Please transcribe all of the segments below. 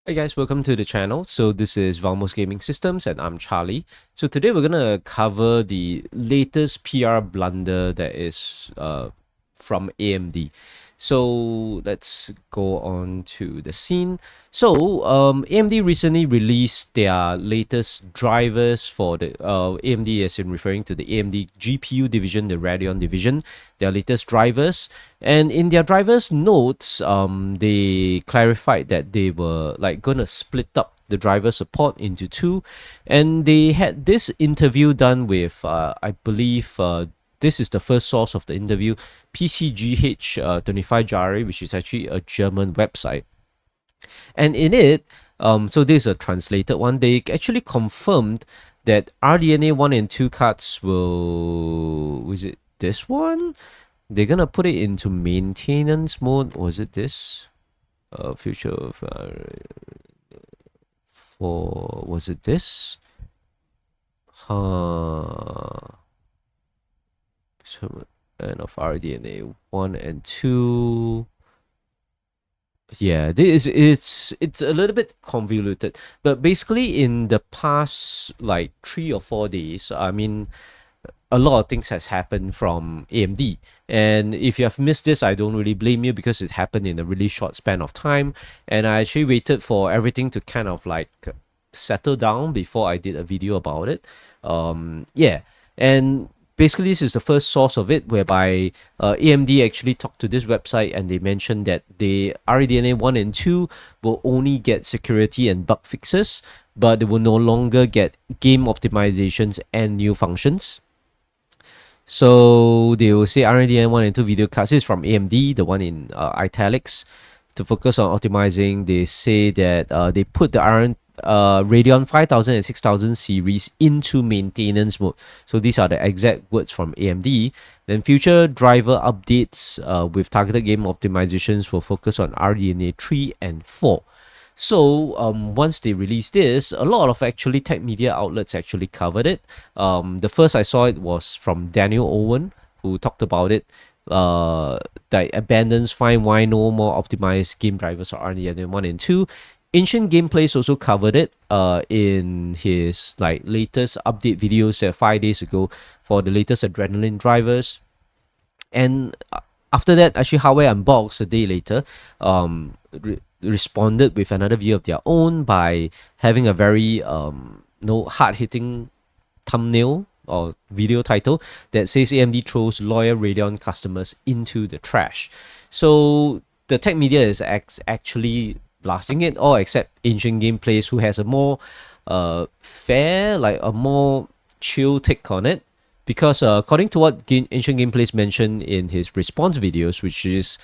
Hey guys, welcome to the channel. So this is Valmos Gaming Systems and I'm Charlie. So today we're gonna cover the latest PR blunder that is from AMD. So let's go on to the scene. So AMD recently released their latest drivers for the AMD, as in referring to the AMD GPU division, the Radeon division, their latest drivers. And in their drivers notes, they clarified that they were like gonna split up the driver support into two, and they had this interview done with I believe this is the first source of the interview, PCGH 25 Jari, which is actually a German website. And in it, so this is a translated one, they actually confirmed that RDNA 1 and 2 cards will, was it this one? They're gonna put it into maintenance mode. Was it this? Future of for, was it this? And of RDNA 1 and 2. Yeah, this it's a little bit convoluted, but basically in the past like 3 or 4 days, I mean, a lot of things has happened from AMD. And if you have missed this, I don't really blame you because it happened in a really short span of time. And I actually waited for everything to kind of like settle down before I did a video about it. Yeah, and basically this is the first source of it, whereby AMD actually talked to this website and they mentioned that the RDNA 1 and 2 will only get security and bug fixes, but they will no longer get game optimizations and new functions. So they will say RDNA 1 and 2 video cards. This is from AMD, the one in italics. To focus on optimizing, they say that they put the Radeon 5000 and 6000 series into maintenance mode. So these are the exact words from AMD. Then future driver updates with targeted game optimizations will focus on RDNA 3 and 4. So once they released this, a lot of actually tech media outlets actually covered it. The first I saw it was from Daniel Owen, who talked about it. That abandons fine wine, no more optimized game drivers for RDNA 1 and 2. Ancient Gameplays also covered it in his like latest update videos 5 days ago for the latest Adrenaline drivers. And after that, actually Hardware Unboxed a day later responded with another video of their own by having a very hard-hitting thumbnail or video title that says AMD throws loyal Radeon customers into the trash. So the tech media is actually blasting it, all except Ancient Gameplays, who has a more fair, like a more chill take on it. Because according to what Ancient Gameplays mentioned in his response videos, which is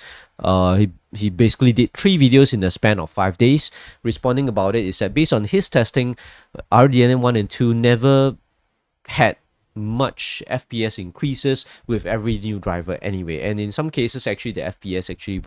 he basically did 3 videos in the span of 5 days responding about it, is that based on his testing, RDNA 1 and 2 never had much FPS increases with every new driver anyway, and in some cases actually the FPS actually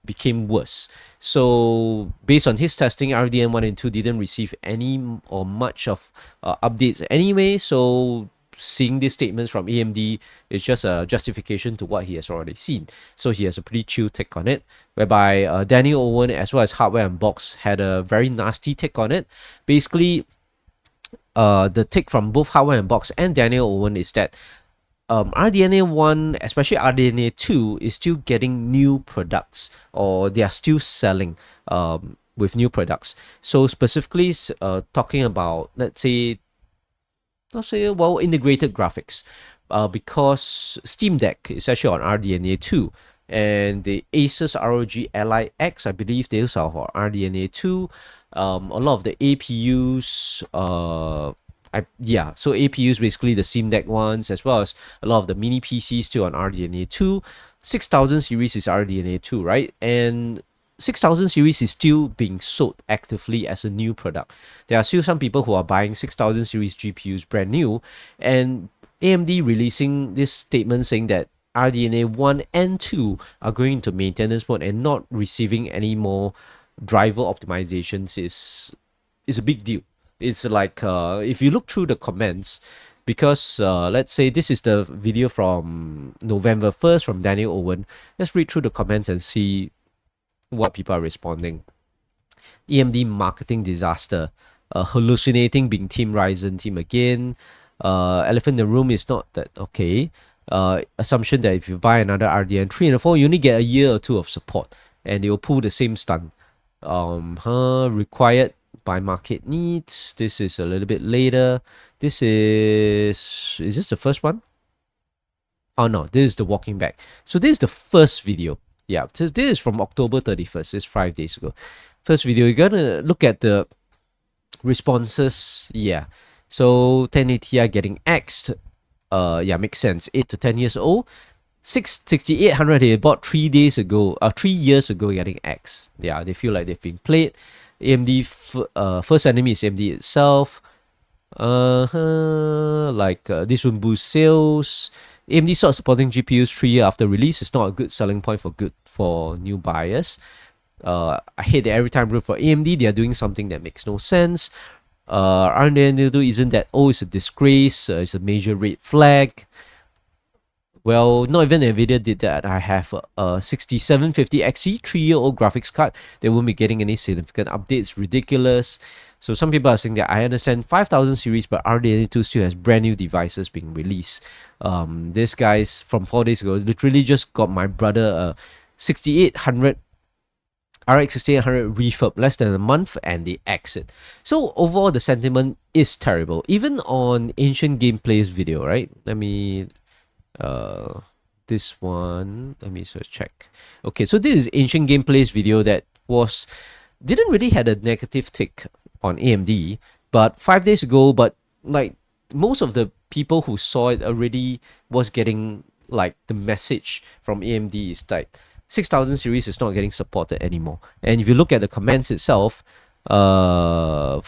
became worse. So based on his testing, RDNA 1 and 2 didn't receive any or much of updates anyway. So seeing these statements from AMD is just a justification to what he has already seen. So he has a pretty chill take on it, whereby Daniel Owen as well as Hardware Unboxed had a very nasty take on it. Basically, the take from both Hardware Unboxed and Daniel Owen is that RDNA 1, especially RDNA 2, is still getting new products, or they are still selling with new products. So specifically talking about, let's say, integrated graphics, because Steam Deck is actually on RDNA 2, and the Asus ROG Ally X, I believe those are for RDNA 2. A lot of the APUs, so APUs, basically the Steam Deck ones, as well as a lot of the mini PCs still on RDNA 2. 6000 series is RDNA 2, right? And 6000 series is still being sold actively as a new product. There are still some people who are buying 6000 series GPUs brand new, and AMD releasing this statement saying that RDNA 1 and 2 are going into maintenance mode and not receiving any more driver optimizations is a big deal. It's like if you look through the comments, because let's say this is the video from November 1st from Daniel Owen. Let's read through the comments and see what people are responding. AMD marketing disaster, hallucinating being Team Ryzen team again. Elephant in the room is not that okay. Assumption that if you buy another RDN 3 and 4, you only get a year or two of support, and they will pull the same stunt. Required by market needs. This is a little bit later. This is this the first one? Oh no, this is the walking back. So this is the first video. Yeah, so this is from October 31st. It's 5 days ago. First video, you're gonna look at the responses. Yeah, so 1080 Ti getting axed. Yeah, makes sense. 8 to 10 years old. 6800 they bought 3 days ago, 3 years ago, getting axed. Yeah, they feel like they've been played. AMD first enemy is AMD itself. This will boost sales. AMD starts supporting GPUs 3 years after release. It's not a good selling point for new buyers. I hate that every time I root for AMD, they are doing something that makes no sense. RDNA isn't that it's a disgrace. It's a major red flag. Well, not even Nvidia did that. I have a 6750 XE 3-year-old graphics card. They won't be getting any significant updates. Ridiculous. So some people are saying that I understand 5000 series, but RDNA 2 still has brand new devices being released. This guy's from 4 days ago literally just got my brother a 6800 RX 6800 refurb less than a month, and they exit. So overall, the sentiment is terrible. Even on Ancient Gameplay's video, right? Let me this one, let me just check. Okay, so this is Ancient Gameplay's video that didn't really had a negative tick on AMD, but 5 days ago, but like most of the people who saw it already was getting like the message from AMD is like 6000 series is not getting supported anymore. And if you look at the comments itself, okay,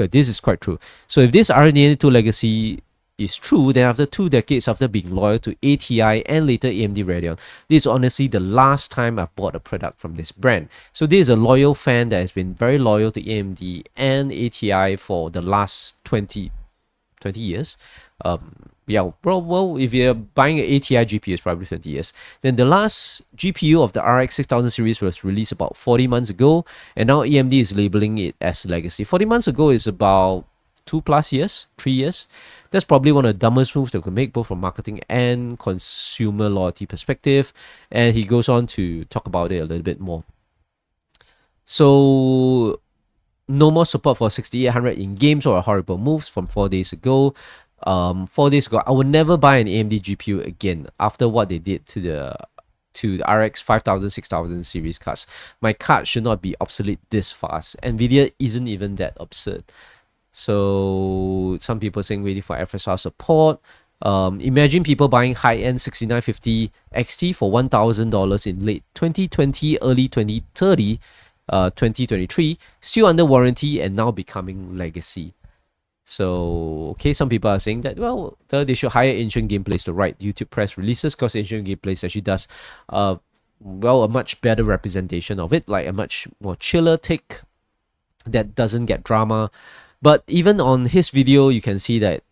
this is quite true. So if this RDNA 2 legacy is true, then after 2 decades after being loyal to ATI and later AMD Radeon, this is honestly the last time I've bought a product from this brand. So this is a loyal fan that has been very loyal to AMD and ATI for the last 20 years. Yeah, well, if you're buying an ATI GPU, it's probably 20 years. Then the last GPU of the RX 6000 series was released about 40 months ago, and now AMD is labeling it as legacy. 40 months ago is about 2+ years, 3 years. That's probably one of the dumbest moves they could make, both from marketing and consumer loyalty perspective. And he goes on to talk about it a little bit more. So no more support for 6800 in games or horrible moves from 4 days ago. 4 days ago, I would never buy an AMD GPU again after what they did to the RX 5000, 6000 series cards. My card should not be obsolete this fast. Nvidia isn't even that absurd. So some people saying waiting for FSR support. Imagine people buying high-end 6950 XT for $1,000 in late 2020, early 2030, 2023, still under warranty and now becoming legacy. So, okay, some people are saying that, well, they should hire Ancient Gameplays to write YouTube press releases, because Ancient Gameplays actually does, a much better representation of it, like a much more chiller take that doesn't get drama. But even on his video, you can see that,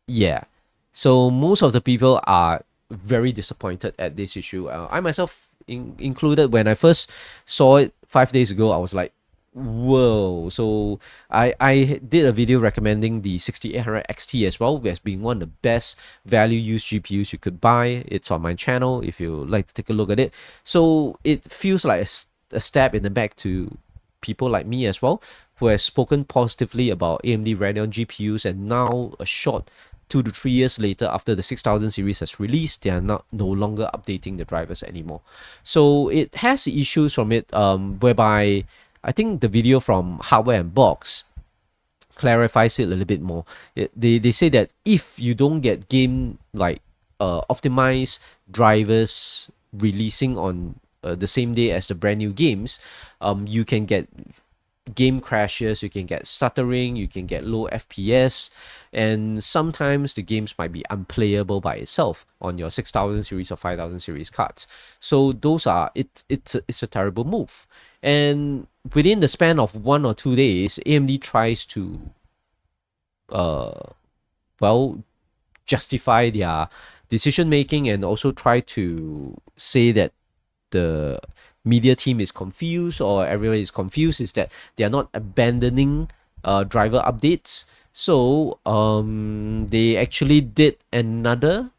yeah. So most of the people are very disappointed at this issue. I myself included, when I first saw it 5 days ago, I was like, whoa. So I did a video recommending the 6800 XT as well, as being one of the best value use GPUs you could buy. It's on my channel if you like to take a look at it. So it feels like a stab in the back to people like me as well, who has spoken positively about AMD Radeon GPUs, and now a short 2 to 3 years later, after the 6000 series has released, they are no longer updating the drivers anymore. So it has issues from it, whereby I think the video from Hardware Unboxed clarifies it a little bit more. They say that if you don't get game optimized drivers releasing on the same day as the brand new games, you can get game crashes, you can get stuttering, you can get low FPS, and sometimes the games might be unplayable by itself on your 6000 series or 5000 series cards. So those are it's a terrible move. And within the span of 1 or 2 days, AMD tries to justify their decision making, and also try to say that the media team is confused or everyone is confused is that they are not abandoning driver updates. So they actually did another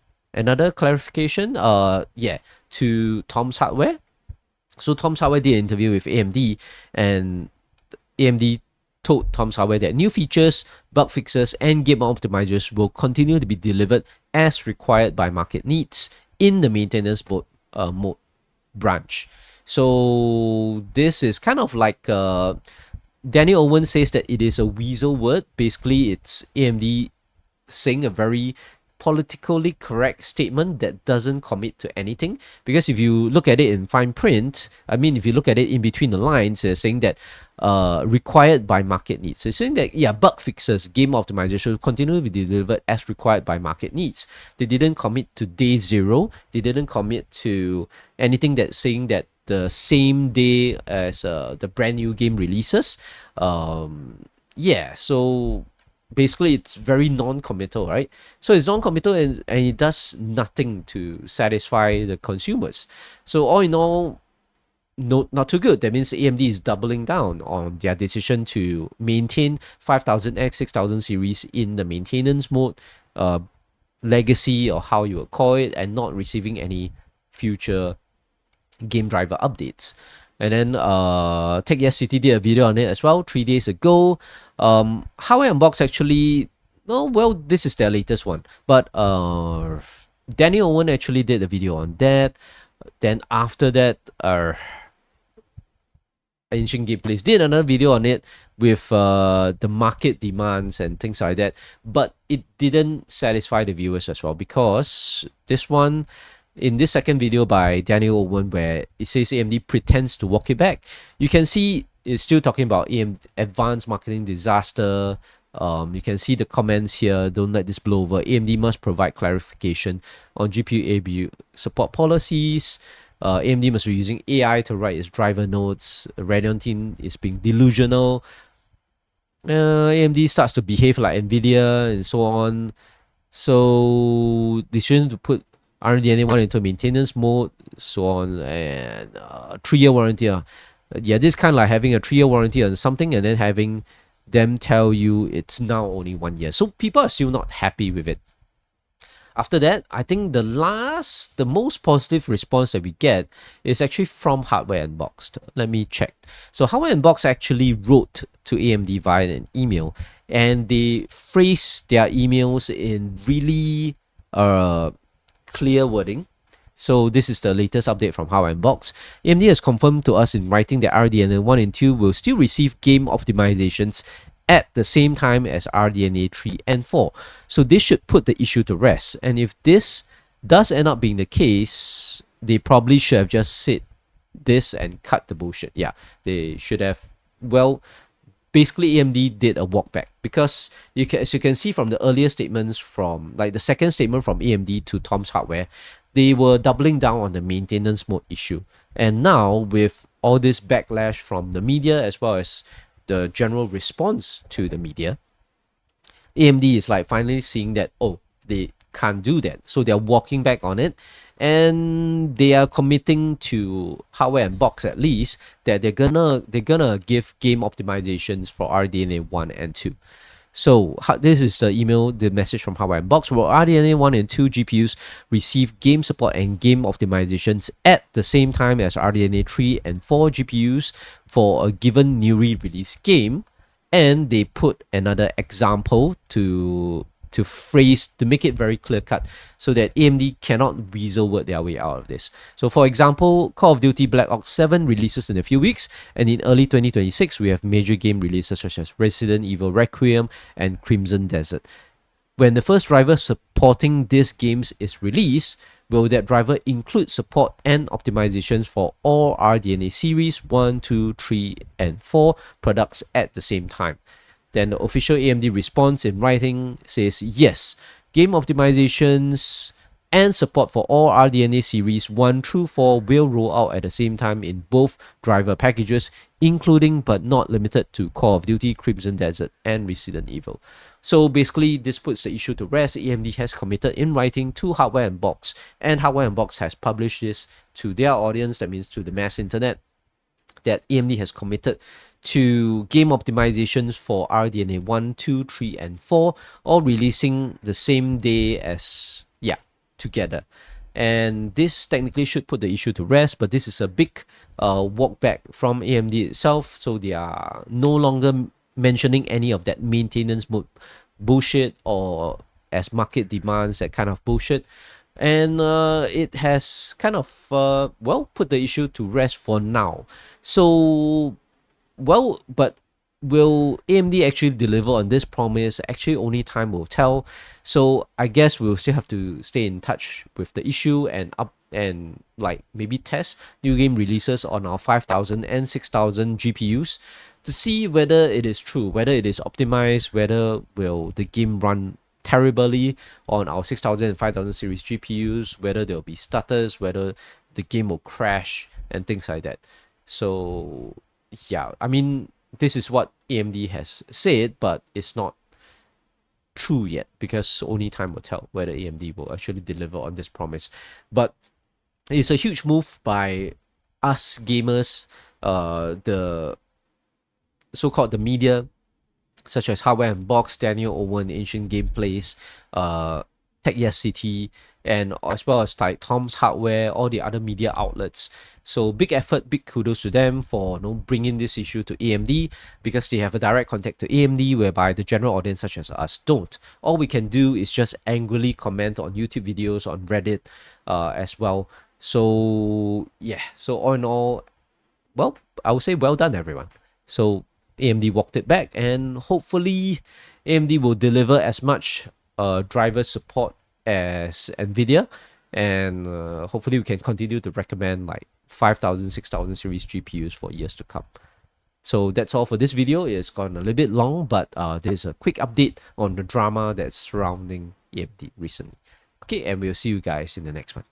clarification to Tom's Hardware. So Tom's Hardware did an interview with AMD, and AMD told Tom's Hardware that new features, bug fixes, and game optimizers will continue to be delivered as required by market needs in the maintenance mode branch. So this is kind of like Daniel Owen says that it is a weasel word. Basically, it's AMD saying a very politically correct statement that doesn't commit to anything. Because if you look at it in fine print, I mean, if you look at it in between the lines, they're saying that required by market needs. So it's saying that, yeah, bug fixes, game optimization will continue to be delivered as required by market needs. They didn't commit to day zero. They didn't commit to anything that's saying that the same day as the brand new game releases. So basically it's very non-committal, right? So it's non-committal and it does nothing to satisfy the consumers. So all in all, not too good. That means AMD is doubling down on their decision to maintain 5000X 6000 series in the maintenance mode, legacy or how you would call it, and not receiving any future game driver updates. And then TechYesCity did a video on it as well 3 days ago. Hardware Unboxed actually, this is their latest one, but Daniel Owen actually did a video on that. Then after that, Ancient Gameplays did another video on it with the market demands and things like that, but it didn't satisfy the viewers as well, because this one, in this second video by Daniel Owen, where it says AMD pretends to walk it back, you can see it's still talking about AMD advanced marketing disaster. You can see the comments here. Don't let this blow over. AMD must provide clarification on GPU APU support policies. AMD must be using AI to write its driver notes. Radeon team is being delusional. AMD starts to behave like Nvidia and so on. So they shouldn't put RDNA 1 into maintenance mode, so on, and 3-year warranty. This kind of like having a 3-year warranty on something and then having them tell you it's now only 1 year. So people are still not happy with it. After that, I think the most positive response that we get is actually from Hardware Unboxed. Let me check. So Hardware Unboxed actually wrote to AMD via an email, and they phrased their emails in really clear wording. So this is the latest update from Hardware Unboxed. AMD has confirmed to us in writing that RDNA 1 and 2 will still receive game optimizations at the same time as RDNA 3 and 4. So this should put the issue to rest. And if this does end up being the case, they probably should have just said this and cut the bullshit. Yeah, they should have. Well, basically AMD did a walk back, because as you can see from the earlier statements, from like the second statement from AMD to Tom's Hardware, they were doubling down on the maintenance mode issue. And now with all this backlash from the media as well as the general response to the media, AMD is like finally seeing that, oh, they can't do that. So they're walking back on it, and they are committing to Hardware Unboxed at least that they're gonna give game optimizations for RDNA 1 and 2. So this is the message from Hardware Unboxed. Will RDNA 1 and 2 GPUs receive game support and game optimizations at the same time as RDNA 3 and 4 GPUs for a given newly released game? And they put another example to make it very clear cut, so that AMD cannot weasel word their way out of this. So for example, Call of Duty Black Ops 7 releases in a few weeks, and in early 2026 we have major game releases such as Resident Evil Requiem and Crimson Desert. When the first driver supporting these games is released, will that driver include support and optimizations for all RDNA series 1, 2, 3, and 4 products at the same time? Then the official AMD response in writing says yes, game optimizations and support for all RDNA series 1 through 4 will roll out at the same time in both driver packages, including but not limited to Call of Duty, Crimson Desert, and Resident Evil. So basically, this puts the issue to rest. AMD has committed in writing to Hardware Unboxed, and Hardware Unboxed has published this to their audience, that means to the mass internet, that AMD has committed to game optimizations for RDNA 1, 2, 3, and 4, all releasing the same day as, together. And this technically should put the issue to rest, but this is a big walk back from AMD itself, so they are no longer mentioning any of that maintenance mode bullshit or as market demands, that kind of bullshit. And it has kind of put the issue to rest for now. So but will AMD actually deliver on this promise? Actually, only time will tell. So I guess we'll still have to stay in touch with the issue and like maybe test new game releases on our 5000 and 6000 GPUs to see whether it is true, whether it is optimized, whether will the game run terribly on our 6000 and 5000 series GPUs, whether there will be stutters, whether the game will crash and things like that. So yeah, I mean, this is what AMD has said, but it's not true yet, because only time will tell whether AMD will actually deliver on this promise. But it's a huge move by us gamers, the so-called the media, such as Hardware Unboxed, Daniel Owen, Ancient Gameplays, Tech Yes City, and as well as like Tom's Hardware, all the other media outlets. So big effort, big kudos to them for bringing this issue to AMD, because they have a direct contact to AMD, whereby the general audience such as us don't. All we can do is just angrily comment on YouTube videos, on Reddit as well. So yeah, so all in all, well, I would say well done everyone. So AMD walked it back, and hopefully AMD will deliver as much driver support as Nvidia, and hopefully we can continue to recommend like 5000, 6000 series GPUs for years to come. So that's all for this video. It's gone a little bit long, but there's a quick update on the drama that's surrounding AMD recently. Okay, and we'll see you guys in the next one.